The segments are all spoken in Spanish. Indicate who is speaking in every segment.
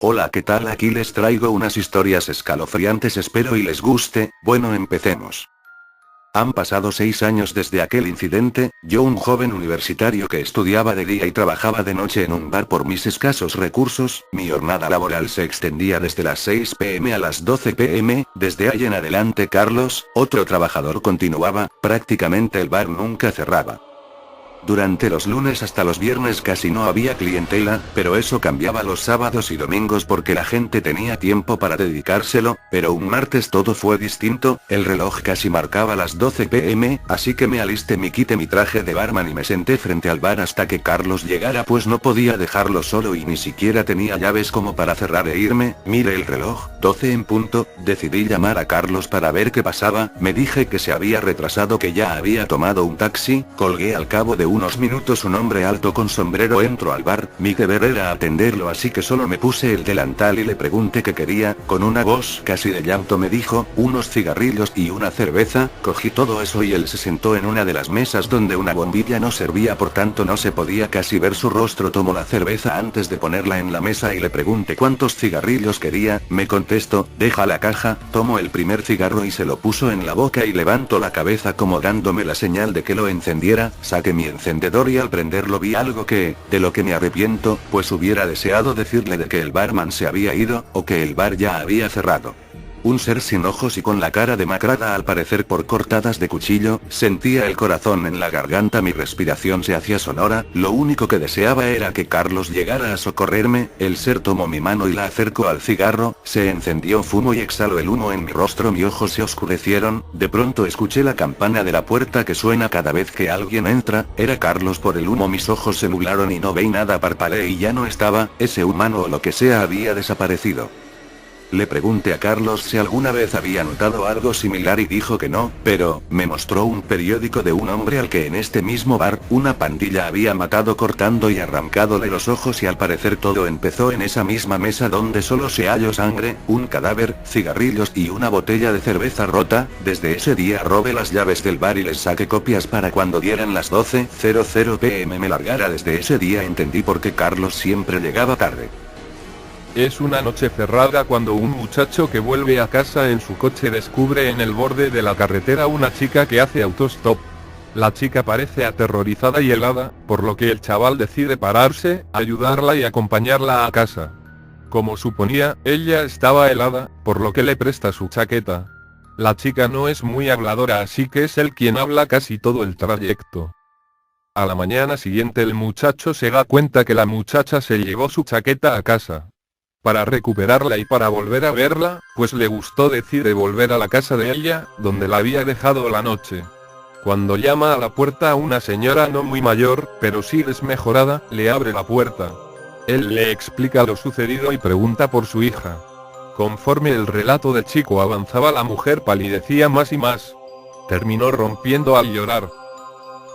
Speaker 1: Hola, ¿qué tal? Aquí les traigo unas historias escalofriantes, espero y les guste. Bueno, empecemos. Han pasado 6 años desde aquel incidente. Yo, un joven universitario que estudiaba de día y trabajaba de noche en un bar por mis escasos recursos, mi jornada laboral se extendía desde las 6 p.m. a las 12 p.m., desde ahí en adelante Carlos, otro trabajador, continuaba, prácticamente el bar nunca cerraba. Durante los lunes hasta los viernes casi no había clientela, pero eso cambiaba los sábados y domingos porque la gente tenía tiempo para dedicárselo, pero un martes todo fue distinto, el reloj casi marcaba las 12 p.m., así que me alisté, me quité mi traje de barman y me senté frente al bar hasta que Carlos llegara, pues no podía dejarlo solo y ni siquiera tenía llaves como para cerrar e irme. Miré el reloj, 12 en punto, decidí llamar a Carlos para ver qué pasaba, me dije que se había retrasado, que ya había tomado un taxi, colgué. Al cabo de unos minutos un hombre alto con sombrero entró al bar, mi deber era atenderlo, así que solo me puse el delantal y le pregunté qué quería. Con una voz casi de llanto me dijo, unos cigarrillos y una cerveza. Cogí todo eso y él se sentó en una de las mesas donde una bombilla no servía, por tanto no se podía casi ver su rostro. Tomó la cerveza antes de ponerla en la mesa y le pregunté cuántos cigarrillos quería. Me contestó, deja la caja. Tomó el primer cigarro y se lo puso en la boca y levantó la cabeza como dándome la señal de que lo encendiera. Saqué mi encendedor y al prenderlo vi algo de lo que me arrepiento, pues hubiera deseado decirle de que el barman se había ido, o que el bar ya había cerrado. Un ser sin ojos y con la cara demacrada al parecer por cortadas de cuchillo. Sentía el corazón en la garganta, mi respiración se hacía sonora, lo único que deseaba era que Carlos llegara a socorrerme. El ser tomó mi mano y la acercó al cigarro, se encendió fumo y exhaló el humo en mi rostro, mis ojos se oscurecieron. De pronto escuché la campana de la puerta que suena cada vez que alguien entra, era Carlos. Por el humo mis ojos se nublaron y no veí nada, parpadeé y ya no estaba, ese humano o lo que sea había desaparecido. Le pregunté a Carlos si alguna vez había notado algo similar y dijo que no, pero me mostró un periódico de un hombre al que en este mismo bar, una pandilla había matado cortando y arrancándole los ojos, y al parecer todo empezó en esa misma mesa donde solo se halló sangre, un cadáver, cigarrillos y una botella de cerveza rota. Desde ese día robé las llaves del bar y les saqué copias para cuando dieran las 12:00 p.m. me largara. Desde ese día entendí por qué Carlos siempre llegaba tarde.
Speaker 2: Es una noche cerrada cuando un muchacho que vuelve a casa en su coche descubre en el borde de la carretera una chica que hace autostop. La chica parece aterrorizada y helada, por lo que el chaval decide pararse, ayudarla y acompañarla a casa. Como suponía, ella estaba helada, por lo que le presta su chaqueta. La chica no es muy habladora, así que es él quien habla casi todo el trayecto. A la mañana siguiente el muchacho se da cuenta que la muchacha se llevó su chaqueta a casa. Para recuperarla y para volver a verla, pues le gustó, decide volver a la casa de ella, donde la había dejado la noche. Cuando llama a la puerta a una señora no muy mayor, pero sí desmejorada, le abre la puerta. Él le explica lo sucedido y pregunta por su hija. Conforme el relato del chico avanzaba, la mujer palidecía más y más. Terminó rompiendo a llorar.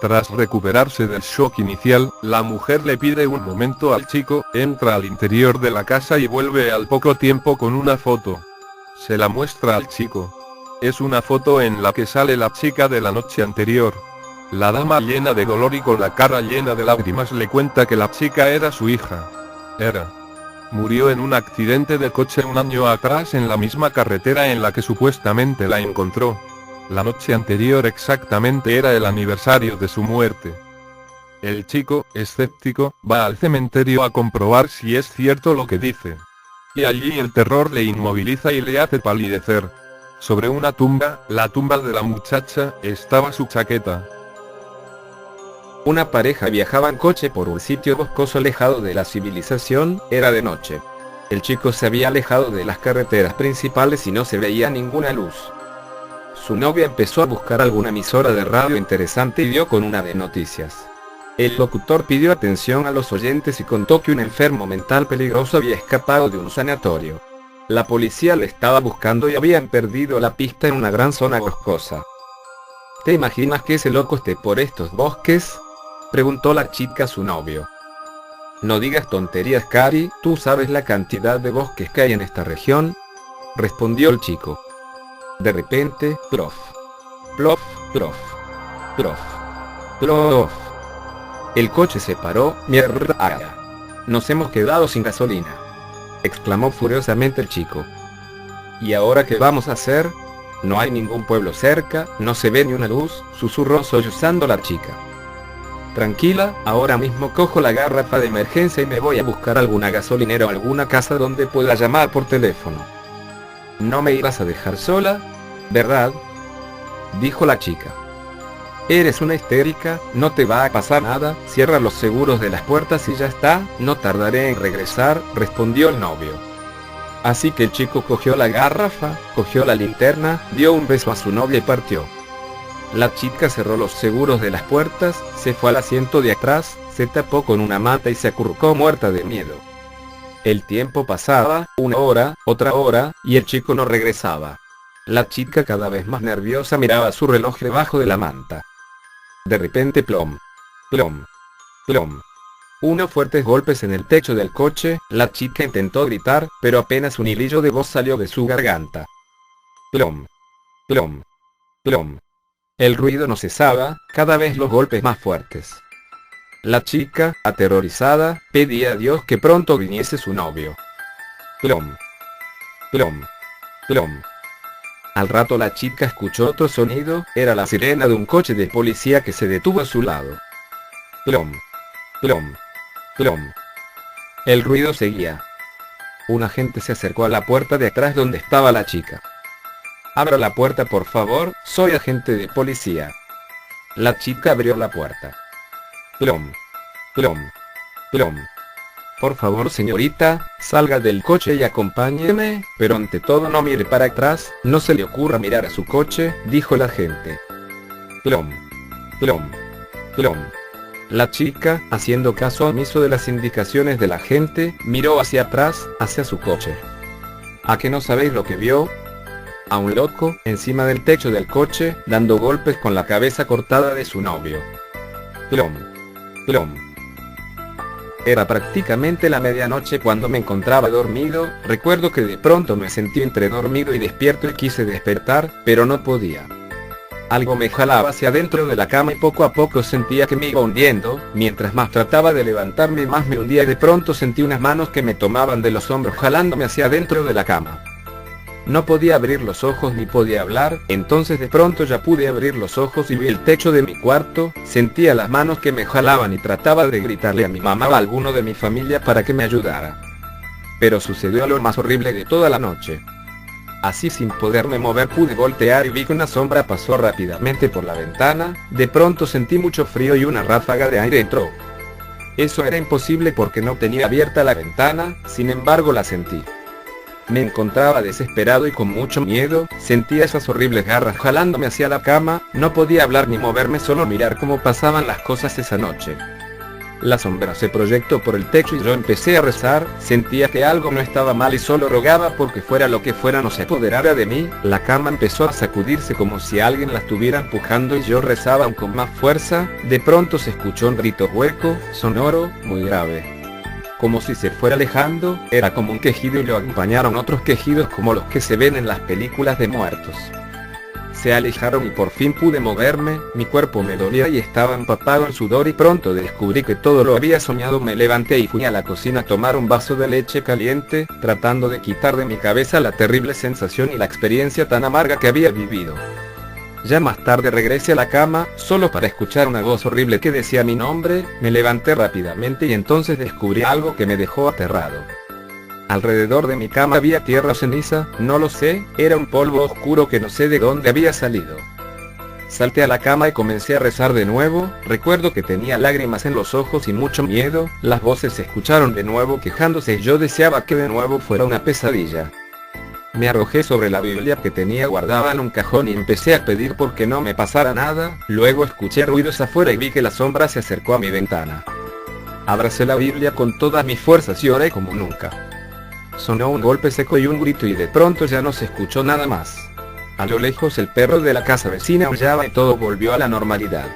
Speaker 2: Tras recuperarse del shock inicial, la mujer le pide un momento al chico, entra al interior de la casa y vuelve al poco tiempo con una foto. Se la muestra al chico. Es una foto en la que sale la chica de la noche anterior. La dama, llena de dolor y con la cara llena de lágrimas, le cuenta que la chica era su hija. Murió en un accidente de coche un año atrás en la misma carretera en la que supuestamente la encontró. La noche anterior exactamente era el aniversario de su muerte. El chico, escéptico, va al cementerio a comprobar si es cierto lo que dice. Y allí el terror le inmoviliza y le hace palidecer. Sobre una tumba, la tumba de la muchacha, estaba su chaqueta.
Speaker 3: Una pareja viajaba en coche por un sitio boscoso alejado de la civilización, era de noche. El chico se había alejado de las carreteras principales y no se veía ninguna luz. Su novia empezó a buscar alguna emisora de radio interesante y dio con una de noticias. El locutor pidió atención a los oyentes y contó que un enfermo mental peligroso había escapado de un sanatorio. La policía le estaba buscando y habían perdido la pista en una gran zona boscosa. ¿Te imaginas que ese loco esté por estos bosques?, preguntó la chica a su novio. No digas tonterías, Cari, ¿tú sabes la cantidad de bosques que hay en esta región?, respondió el chico. De repente, plof, plof, plof, plof, plof. El coche se paró. Mierda. Nos hemos quedado sin gasolina. exclamó furiosamente el chico. ¿Y ahora qué vamos a hacer? No hay ningún pueblo cerca, no se ve ni una luz, susurró sollozando la chica. Tranquila, ahora mismo cojo la garrafa de emergencia y me voy a buscar alguna gasolinera o alguna casa donde pueda llamar por teléfono. No me irás a dejar sola, ¿verdad?, dijo la chica. Eres una histérica, no te va a pasar nada, cierra los seguros de las puertas y ya está, no tardaré en regresar, respondió el novio. Así que el chico cogió la garrafa, cogió la linterna, dio un beso a su novia y partió. La chica cerró los seguros de las puertas, se fue al asiento de atrás, se tapó con una manta y se acurrucó muerta de miedo. El tiempo pasaba, una hora, otra hora, y el chico no regresaba. La chica, cada vez más nerviosa, miraba su reloj debajo de la manta. De repente plom, plom, plom. Unos fuertes golpes en el techo del coche, la chica intentó gritar, pero apenas un hilillo de voz salió de su garganta. Plom, plom, plom. El ruido no cesaba, cada vez los golpes más fuertes. La chica, aterrorizada, pedía a Dios que pronto viniese su novio. Plom, plom, plom. Al rato la chica escuchó otro sonido, era la sirena de un coche de policía que se detuvo a su lado. Plom, plom, plom. El ruido seguía. Un agente se acercó a la puerta de atrás donde estaba la chica. «Abra la puerta por favor, soy agente de policía». La chica abrió la puerta. Plom, plom, plom. «Por favor señorita, salga del coche y acompáñeme, pero ante todo no mire para atrás, no se le ocurra mirar a su coche», dijo el agente. Plom, plom, plom. La chica, haciendo caso omiso de las indicaciones del agente, miró hacia atrás, hacia su coche. ¿A que no sabéis lo que vio? A un loco, encima del techo del coche, dando golpes con la cabeza cortada de su novio. Plom, plom. Era prácticamente la medianoche cuando me encontraba dormido, recuerdo que de pronto me sentí entre dormido y despierto y quise despertar, pero no podía. Algo me jalaba hacia adentro de la cama y poco a poco sentía que me iba hundiendo, mientras más trataba de levantarme más me hundía y de pronto sentí unas manos que me tomaban de los hombros jalándome hacia adentro de la cama. No podía abrir los ojos ni podía hablar, entonces de pronto ya pude abrir los ojos y vi el techo de mi cuarto, sentía las manos que me jalaban y trataba de gritarle a mi mamá o a alguno de mi familia para que me ayudara. Pero sucedió lo más horrible de toda la noche. Así sin poderme mover pude voltear y vi que una sombra pasó rápidamente por la ventana, de pronto sentí mucho frío y una ráfaga de aire entró. Eso era imposible porque no tenía abierta la ventana, sin embargo la sentí. Me encontraba desesperado y con mucho miedo, sentía esas horribles garras jalándome hacia la cama, no podía hablar ni moverme, solo mirar cómo pasaban las cosas esa noche. La sombra se proyectó por el techo y yo empecé a rezar, sentía que algo no estaba mal y solo rogaba porque fuera lo que fuera no se apoderara de mí. La cama empezó a sacudirse como si alguien la estuviera empujando y yo rezaba aún con más fuerza, de pronto se escuchó un grito hueco, sonoro, muy grave. Como si se fuera alejando, era como un quejido y lo acompañaron otros quejidos como los que se ven en las películas de muertos. Se alejaron y por fin pude moverme, mi cuerpo me dolía y estaba empapado en sudor y pronto descubrí que todo lo había soñado. Me levanté y fui a la cocina a tomar un vaso de leche caliente, tratando de quitar de mi cabeza la terrible sensación y la experiencia tan amarga que había vivido. Ya más tarde regresé a la cama, solo para escuchar una voz horrible que decía mi nombre, me levanté rápidamente y entonces descubrí algo que me dejó aterrado. Alrededor de mi cama había tierra o ceniza, no lo sé, era un polvo oscuro que no sé de dónde había salido. Salté a la cama y comencé a rezar de nuevo, recuerdo que tenía lágrimas en los ojos y mucho miedo, las voces se escucharon de nuevo quejándose y yo deseaba que de nuevo fuera una pesadilla. Me arrojé sobre la Biblia que tenía guardada en un cajón y empecé a pedir porque no me pasara nada, luego escuché ruidos afuera y vi que la sombra se acercó a mi ventana. Abracé la Biblia con todas mis fuerzas y oré como nunca. Sonó un golpe seco y un grito y de pronto ya no se escuchó nada más. A lo lejos el perro de la casa vecina aullaba y todo volvió a la normalidad.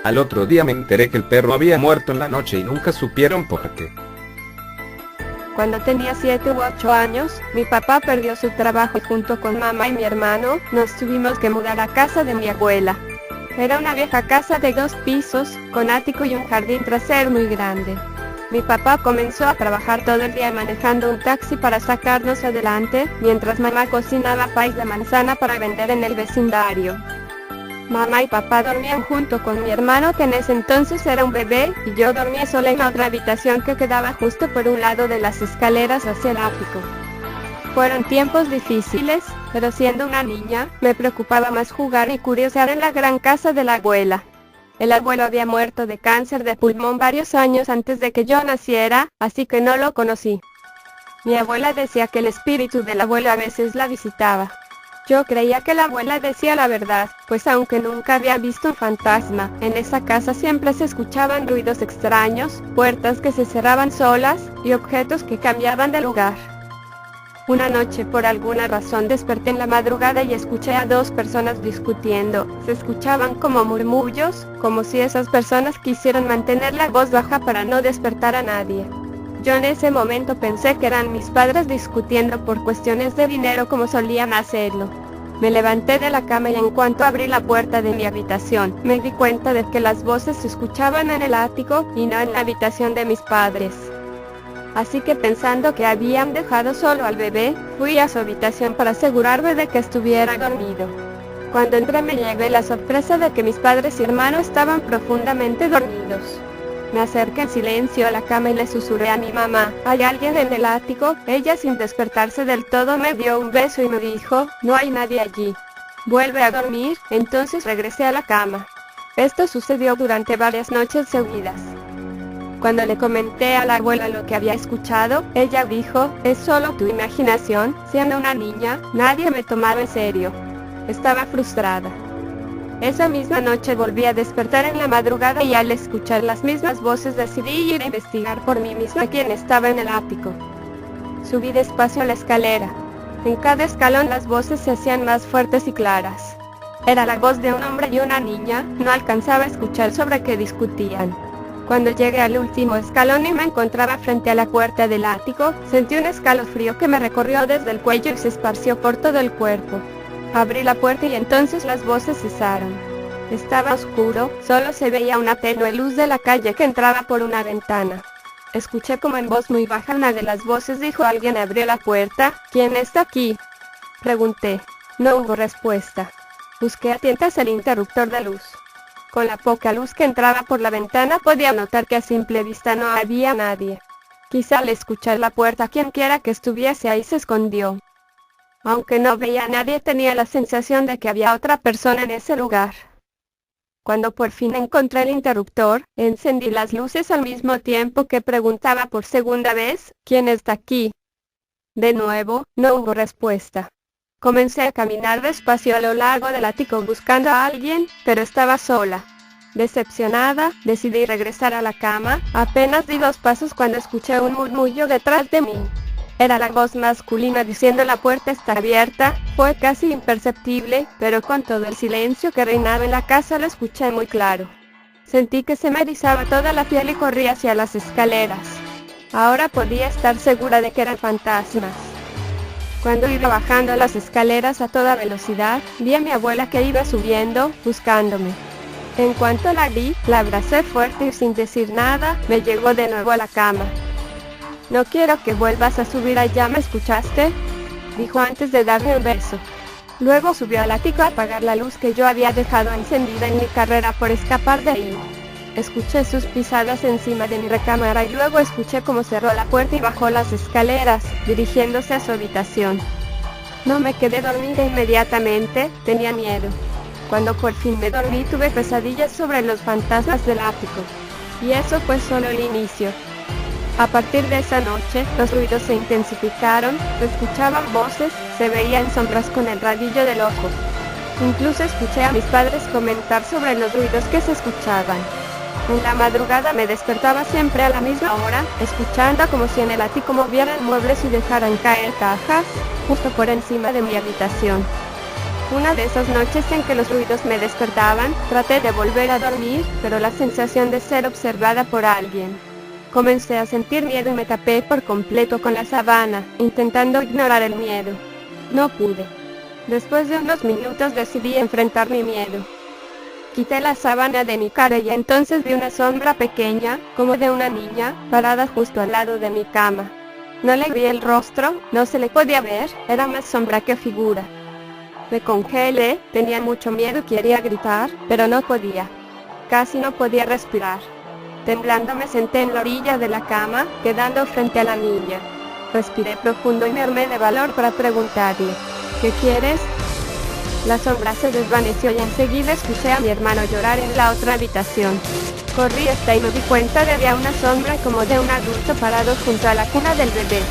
Speaker 3: Al otro día me enteré que el perro había muerto en la noche y nunca supieron por qué.
Speaker 4: Cuando tenía 7 u 8 años, mi papá perdió su trabajo y junto con mamá y mi hermano, nos tuvimos que mudar a casa de mi abuela. Era una vieja casa de 2 pisos, con ático y un jardín trasero muy grande. Mi papá comenzó a trabajar todo el día manejando un taxi para sacarnos adelante, mientras mamá cocinaba pais de manzana para vender en el vecindario. Mamá y papá dormían junto con mi hermano, que en ese entonces era un bebé, y yo dormía sola en otra habitación que quedaba justo por un lado de las escaleras hacia el ático. Fueron tiempos difíciles, pero siendo una niña, me preocupaba más jugar y curiosear en la gran casa de la abuela. El abuelo había muerto de cáncer de pulmón varios años antes de que yo naciera, así que no lo conocí. Mi abuela decía que el espíritu del abuelo a veces la visitaba. Yo creía que la abuela decía la verdad, pues aunque nunca había visto un fantasma, en esa casa siempre se escuchaban ruidos extraños, puertas que se cerraban solas, y objetos que cambiaban de lugar. Una noche por alguna razón desperté en la madrugada y escuché a dos personas discutiendo. Se escuchaban como murmullos, como si esas personas quisieran mantener la voz baja para no despertar a nadie. Yo en ese momento pensé que eran mis padres discutiendo por cuestiones de dinero como solían hacerlo. Me levanté de la cama y en cuanto abrí la puerta de mi habitación, me di cuenta de que las voces se escuchaban en el ático y no en la habitación de mis padres. Así que pensando que habían dejado solo al bebé, fui a su habitación para asegurarme de que estuviera dormido. Cuando entré me llevé la sorpresa de que mis padres y hermano estaban profundamente dormidos. Me acerqué en silencio a la cama y le susurré a mi mamá, ¿hay alguien en el ático? Ella, sin despertarse del todo, me dio un beso y me dijo, no hay nadie allí. Vuelve a dormir. Entonces regresé a la cama. Esto sucedió durante varias noches seguidas. Cuando le comenté a la abuela lo que había escuchado, ella dijo, es solo tu imaginación. Siendo una niña, nadie me tomaba en serio. Estaba frustrada. Esa misma noche volví a despertar en la madrugada y al escuchar las mismas voces decidí ir a investigar por mí misma quién estaba en el ático. Subí despacio a la escalera. En cada escalón las voces se hacían más fuertes y claras. Era la voz de un hombre y una niña, no alcanzaba a escuchar sobre qué discutían. Cuando llegué al último escalón y me encontraba frente a la puerta del ático, sentí un escalofrío que me recorrió desde el cuello y se esparció por todo el cuerpo. Abrí la puerta y entonces las voces cesaron. Estaba oscuro, solo se veía una tenue luz de la calle que entraba por una ventana. Escuché como en voz muy baja una de las voces dijo, ¿alguien abrió la puerta? ¿Quién está aquí?, pregunté. No hubo respuesta. Busqué a tientas el interruptor de luz. Con la poca luz que entraba por la ventana podía notar que a simple vista no había nadie. Quizá al escuchar la puerta quienquiera que estuviese ahí se escondió. Aunque no veía a nadie, tenía la sensación de que había otra persona en ese lugar. Cuando por fin encontré el interruptor, encendí las luces al mismo tiempo que preguntaba por segunda vez, ¿quién está aquí? De nuevo, no hubo respuesta. Comencé a caminar despacio a lo largo del ático buscando a alguien, pero estaba sola. Decepcionada, decidí regresar a la cama. Apenas di 2 pasos cuando escuché un murmullo detrás de mí. Era la voz masculina diciendo la puerta está abierta. Fue casi imperceptible, pero con todo el silencio que reinaba en la casa lo escuché muy claro. Sentí que se me erizaba toda la piel y corrí hacia las escaleras. Ahora podía estar segura de que eran fantasmas. Cuando iba bajando las escaleras a toda velocidad, vi a mi abuela que iba subiendo, buscándome. En cuanto la vi, la abracé fuerte y sin decir nada, me llevó de nuevo a la cama. No quiero que vuelvas a subir allá, ¿me escuchaste?, dijo antes de darme un beso. Luego subió al ático a apagar la luz que yo había dejado encendida en mi carrera por escapar de ahí. Escuché sus pisadas encima de mi recámara y luego escuché cómo cerró la puerta y bajó las escaleras, dirigiéndose a su habitación. No me quedé dormida inmediatamente, tenía miedo. Cuando por fin me dormí tuve pesadillas sobre los fantasmas del ático. Y eso fue solo el inicio. A partir de esa noche, los ruidos se intensificaron, se escuchaban voces, se veían sombras con el rabillo del ojo. Incluso escuché a mis padres comentar sobre los ruidos que se escuchaban. En la madrugada me despertaba siempre a la misma hora, escuchando como si en el ático movieran muebles y dejaran caer cajas, justo por encima de mi habitación. Una de esas noches en que los ruidos me despertaban, traté de volver a dormir, pero la sensación de ser observada por alguien. Comencé a sentir miedo y me tapé por completo con la sábana, intentando ignorar el miedo. No pude. Después de unos minutos decidí enfrentar mi miedo. Quité la sábana de mi cara y entonces vi una sombra pequeña, como de una niña, parada justo al lado de mi cama. No le vi el rostro, no se le podía ver, era más sombra que figura. Me congelé, tenía mucho miedo y quería gritar, pero no podía. Casi no podía respirar. Temblando me senté en la orilla de la cama, quedando frente a la niña. Respiré profundo y me armé de valor para preguntarle, ¿qué quieres? La sombra se desvaneció y enseguida escuché a mi hermano llorar en la otra habitación. Corrí hasta ahí y me di cuenta de que había una sombra como de un adulto parado junto a la cuna del bebé.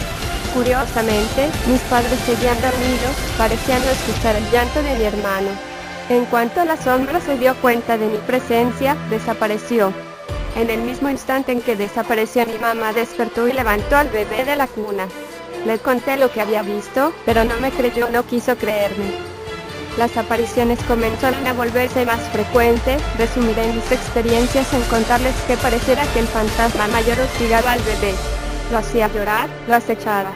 Speaker 4: Curiosamente, mis padres seguían dormidos, parecían no escuchar el llanto de mi hermano. En cuanto la sombra se dio cuenta de mi presencia, desapareció. En el mismo instante en que desapareció, mi mamá despertó y levantó al bebé de la cuna. Le conté lo que había visto, pero no me creyó, no quiso creerme. Las apariciones comenzaron a volverse más frecuentes. Resumiré mis experiencias en contarles que pareciera que el fantasma mayor hostigaba al bebé. Lo hacía llorar, lo acechaba.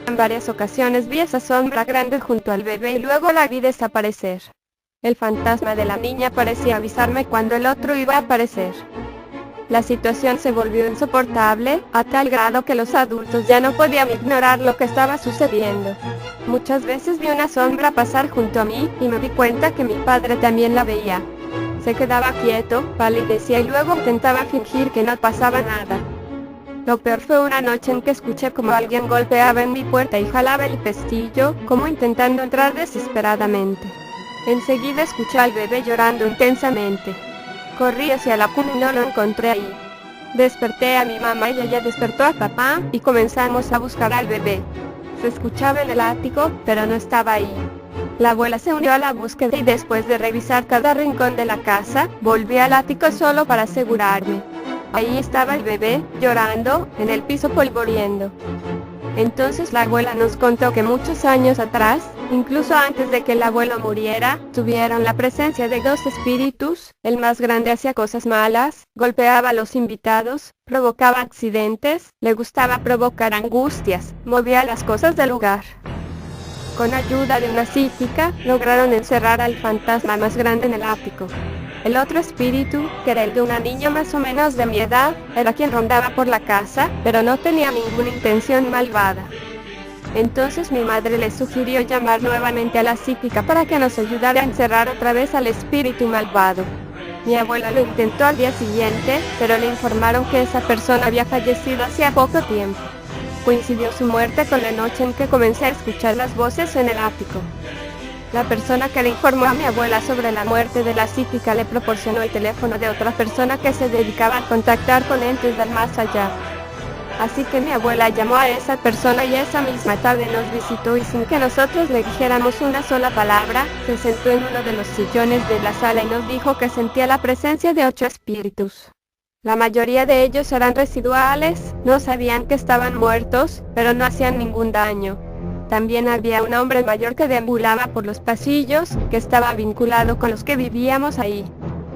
Speaker 4: En varias ocasiones vi esa sombra grande junto al bebé y luego la vi desaparecer. El fantasma de la niña parecía avisarme cuando el otro iba a aparecer. La situación se volvió insoportable, a tal grado que los adultos ya no podían ignorar lo que estaba sucediendo. Muchas veces vi una sombra pasar junto a mí, y me di cuenta que mi padre también la veía. Se quedaba quieto, palidecía y luego intentaba fingir que no pasaba nada. Lo peor fue una noche en que escuché como alguien golpeaba en mi puerta y jalaba el pestillo, como intentando entrar desesperadamente. Enseguida escuché al bebé llorando intensamente. Corrí hacia la cuna y no lo encontré ahí. Desperté a mi mamá y ella despertó a papá, y comenzamos a buscar al bebé. Se escuchaba en el ático, pero no estaba ahí. La abuela se unió a la búsqueda y después de revisar cada rincón de la casa, volví al ático solo para asegurarme. Ahí estaba el bebé, llorando, en el piso polvoriento. Entonces la abuela nos contó que muchos años atrás, incluso antes de que el abuelo muriera, tuvieron la presencia de dos espíritus. El más grande hacía cosas malas, golpeaba a los invitados, provocaba accidentes, le gustaba provocar angustias, movía las cosas del lugar. Con ayuda de una psíquica, lograron encerrar al fantasma más grande en el ático. El otro espíritu, que era el de una niña más o menos de mi edad, era quien rondaba por la casa, pero no tenía ninguna intención malvada. Entonces mi madre le sugirió llamar nuevamente a la psíquica para que nos ayudara a encerrar otra vez al espíritu malvado. Mi abuela lo intentó al día siguiente, pero le informaron que esa persona había fallecido hacía poco tiempo. Coincidió su muerte con la noche en que comencé a escuchar las voces en el ático. La persona que le informó a mi abuela sobre la muerte de la psíquica le proporcionó el teléfono de otra persona que se dedicaba a contactar con entes del más allá. Así que mi abuela llamó a esa persona y esa misma tarde nos visitó y sin que nosotros le dijéramos una sola palabra, se sentó en uno de los sillones de la sala y nos dijo que sentía la presencia de 8 espíritus. La mayoría de ellos eran residuales, no sabían que estaban muertos, pero no hacían ningún daño. También había un hombre mayor que deambulaba por los pasillos, que estaba vinculado con los que vivíamos ahí,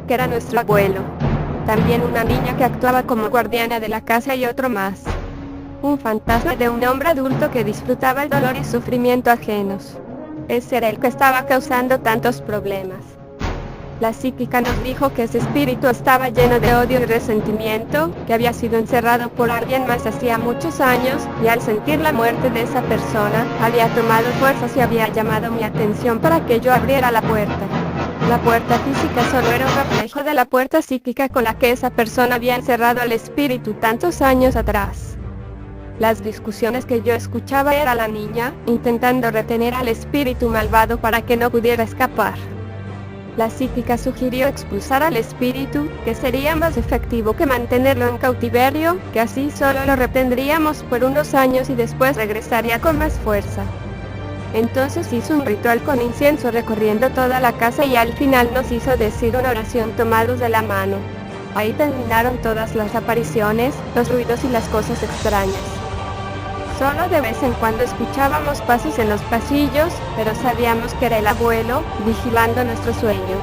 Speaker 4: que era nuestro abuelo. También una niña que actuaba como guardiana de la casa y otro más. Un fantasma de un hombre adulto que disfrutaba el dolor y sufrimiento ajenos. Ese era el que estaba causando tantos problemas. La psíquica nos dijo que ese espíritu estaba lleno de odio y resentimiento, que había sido encerrado por alguien más hacía muchos años, y al sentir la muerte de esa persona, había tomado fuerzas y había llamado mi atención para que yo abriera la puerta. La puerta física solo era un reflejo de la puerta psíquica con la que esa persona había encerrado al espíritu tantos años atrás. Las discusiones que yo escuchaba era la niña, intentando retener al espíritu malvado para que no pudiera escapar. La psíquica sugirió expulsar al espíritu, que sería más efectivo que mantenerlo en cautiverio, que así solo lo retendríamos por unos años y después regresaría con más fuerza. Entonces hizo un ritual con incienso recorriendo toda la casa y al final nos hizo decir una oración tomados de la mano. Ahí terminaron todas las apariciones, los ruidos y las cosas extrañas. Solo de vez en cuando escuchábamos pasos en los pasillos, pero sabíamos que era el abuelo, vigilando nuestro sueño.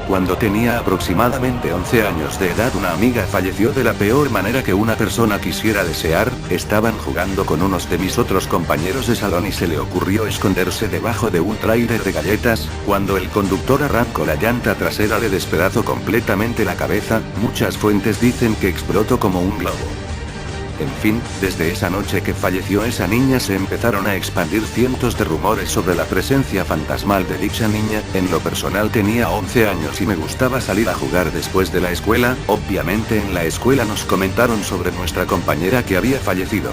Speaker 1: Cuando tenía aproximadamente 11 años de edad, una amiga falleció de la peor manera que una persona quisiera desear. Estaban jugando con unos de mis otros compañeros de salón y se le ocurrió esconderse debajo de un tráiler de galletas. Cuando el conductor arrancó la llanta trasera le despedazó completamente la cabeza. Muchas fuentes dicen que explotó como un globo. En fin, desde esa noche que falleció esa niña se empezaron a expandir cientos de rumores sobre la presencia fantasmal de dicha niña. En lo personal tenía 11 años y me gustaba salir a jugar después de la escuela. Obviamente en la escuela nos comentaron sobre nuestra compañera que había fallecido.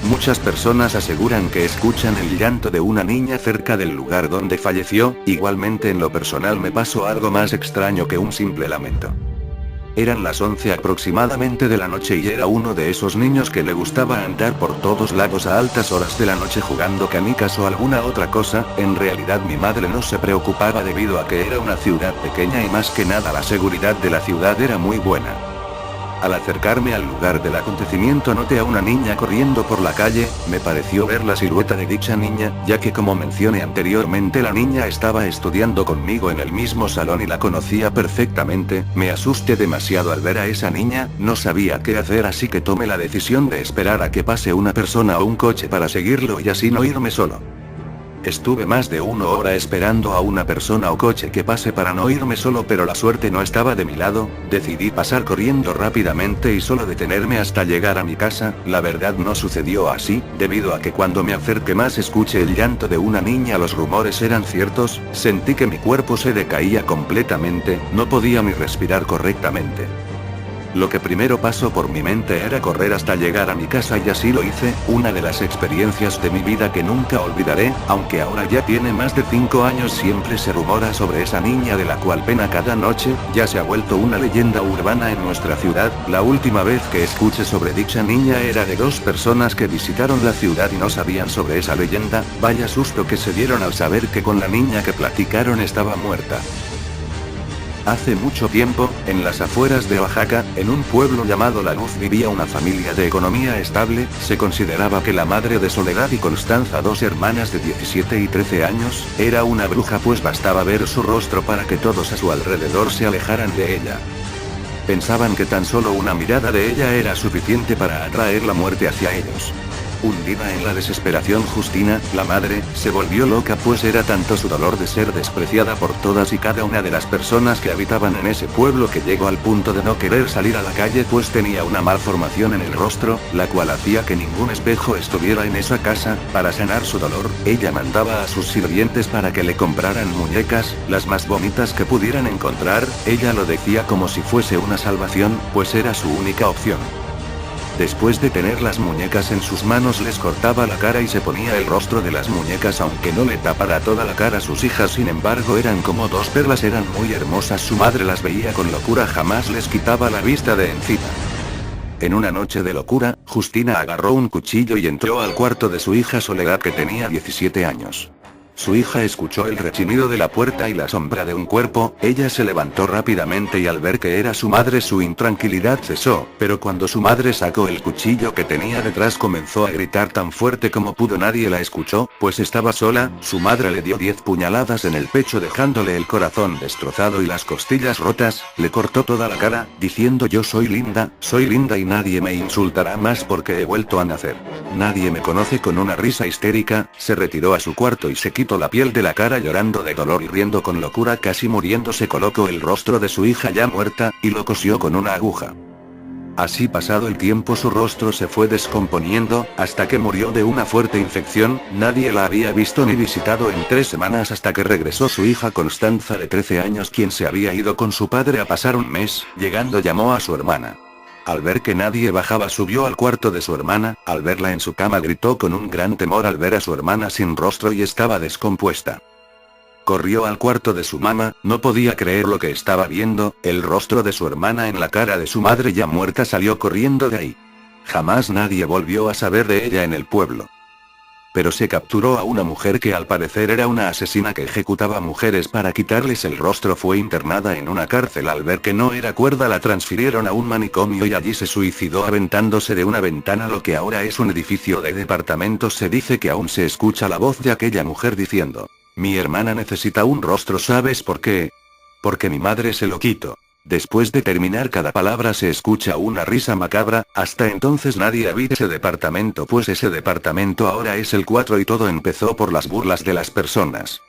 Speaker 1: Muchas personas aseguran que escuchan el llanto de una niña cerca del lugar donde falleció. Igualmente en lo personal me pasó algo más extraño que un simple lamento. Eran las 11 aproximadamente de la noche y era uno de esos niños que le gustaba andar por todos lados a altas horas de la noche jugando canicas o alguna otra cosa. En realidad mi madre no se preocupaba debido a que era una ciudad pequeña y más que nada la seguridad de la ciudad era muy buena. Al acercarme al lugar del acontecimiento noté a una niña corriendo por la calle. Me pareció ver la silueta de dicha niña, ya que como mencioné anteriormente la niña estaba estudiando conmigo en el mismo salón y la conocía perfectamente. Me asusté demasiado al ver a esa niña, no sabía qué hacer así que tomé la decisión de esperar a que pase una persona o un coche para seguirlo y así no irme solo. Estuve más de 1 hora esperando a una persona o coche que pase para no irme solo, pero la suerte no estaba de mi lado. Decidí pasar corriendo rápidamente y solo detenerme hasta llegar a mi casa. La verdad no sucedió así, debido a que cuando me acerqué más escuché el llanto de una niña. Los rumores eran ciertos, sentí que mi cuerpo se decaía completamente, no podía ni respirar correctamente. Lo que primero pasó por mi mente era correr hasta llegar a mi casa y así lo hice, una de las experiencias de mi vida que nunca olvidaré. Aunque ahora ya tiene más de 5 años, siempre se rumora sobre esa niña de la cual pena cada noche. Ya se ha vuelto una leyenda urbana en nuestra ciudad. La última vez que escuché sobre dicha niña era de 2 personas que visitaron la ciudad y no sabían sobre esa leyenda. Vaya susto que se dieron al saber que con la niña que platicaron estaba muerta. Hace mucho tiempo, en las afueras de Oaxaca, en un pueblo llamado La Luz vivía una familia de economía estable. Se consideraba que la madre de Soledad y Constanza, 2 hermanas de 17 y 13 años, era una bruja, pues bastaba ver su rostro para que todos a su alrededor se alejaran de ella. Pensaban que tan solo una mirada de ella era suficiente para atraer la muerte hacia ellos. Hundida en la desesperación, Justina, la madre, se volvió loca, pues era tanto su dolor de ser despreciada por todas y cada una de las personas que habitaban en ese pueblo que llegó al punto de no querer salir a la calle, pues tenía una malformación en el rostro, la cual hacía que ningún espejo estuviera en esa casa. Para sanar su dolor, ella mandaba a sus sirvientes para que le compraran muñecas, las más bonitas que pudieran encontrar. Ella lo decía como si fuese una salvación, pues era su única opción. Después de tener las muñecas en sus manos, les cortaba la cara y se ponía el rostro de las muñecas, aunque no le tapara toda la cara. Sus hijas sin embargo eran como 2 perlas, eran muy hermosas. Su madre las veía con locura, jamás les quitaba la vista de encima. En una noche de locura, Justina agarró un cuchillo y entró al cuarto de su hija Soledad, que tenía 17 años. Su hija escuchó el rechinido de la puerta y la sombra de un cuerpo. Ella se levantó rápidamente y al ver que era su madre su intranquilidad cesó, pero cuando su madre sacó el cuchillo que tenía detrás comenzó a gritar tan fuerte como pudo. Nadie la escuchó, pues estaba sola. Su madre le dio 10 puñaladas en el pecho, dejándole el corazón destrozado y las costillas rotas. Le cortó toda la cara, diciendo: yo soy linda y nadie me insultará más porque he vuelto a nacer. Nadie me conoce. Con una risa histérica, se retiró a su cuarto y se quitó la piel de la cara, llorando de dolor y riendo con locura. Casi muriéndose, colocó el rostro de su hija ya muerta, y lo cosió con una aguja. Así, pasado el tiempo, su rostro se fue descomponiendo, hasta que murió de una fuerte infección. Nadie la había visto ni visitado en 3 semanas, hasta que regresó su hija Constanza de 13 años, quien se había ido con su padre a pasar un mes. Llegando, llamó a su hermana. Al ver que nadie bajaba, subió al cuarto de su hermana. Al verla en su cama, gritó con un gran temor al ver a su hermana sin rostro y estaba descompuesta. Corrió al cuarto de su mamá, no podía creer lo que estaba viendo, el rostro de su hermana en la cara de su madre ya muerta. Salió corriendo de ahí. Jamás nadie volvió a saber de ella en el pueblo. Pero se capturó a una mujer que al parecer era una asesina que ejecutaba mujeres para quitarles el rostro. Fue internada en una cárcel. Al ver que no era cuerda, la transfirieron a un manicomio y allí se suicidó aventándose de una ventana. Lo que ahora es un edificio de departamentos. Se dice que aún se escucha la voz de aquella mujer diciendo: mi hermana necesita un rostro. ¿Sabes por qué? Porque mi madre se lo quitó. Después de terminar cada palabra se escucha una risa macabra. Hasta entonces nadie habita ese departamento, pues ese departamento ahora es el 4 y todo empezó por las burlas de las personas.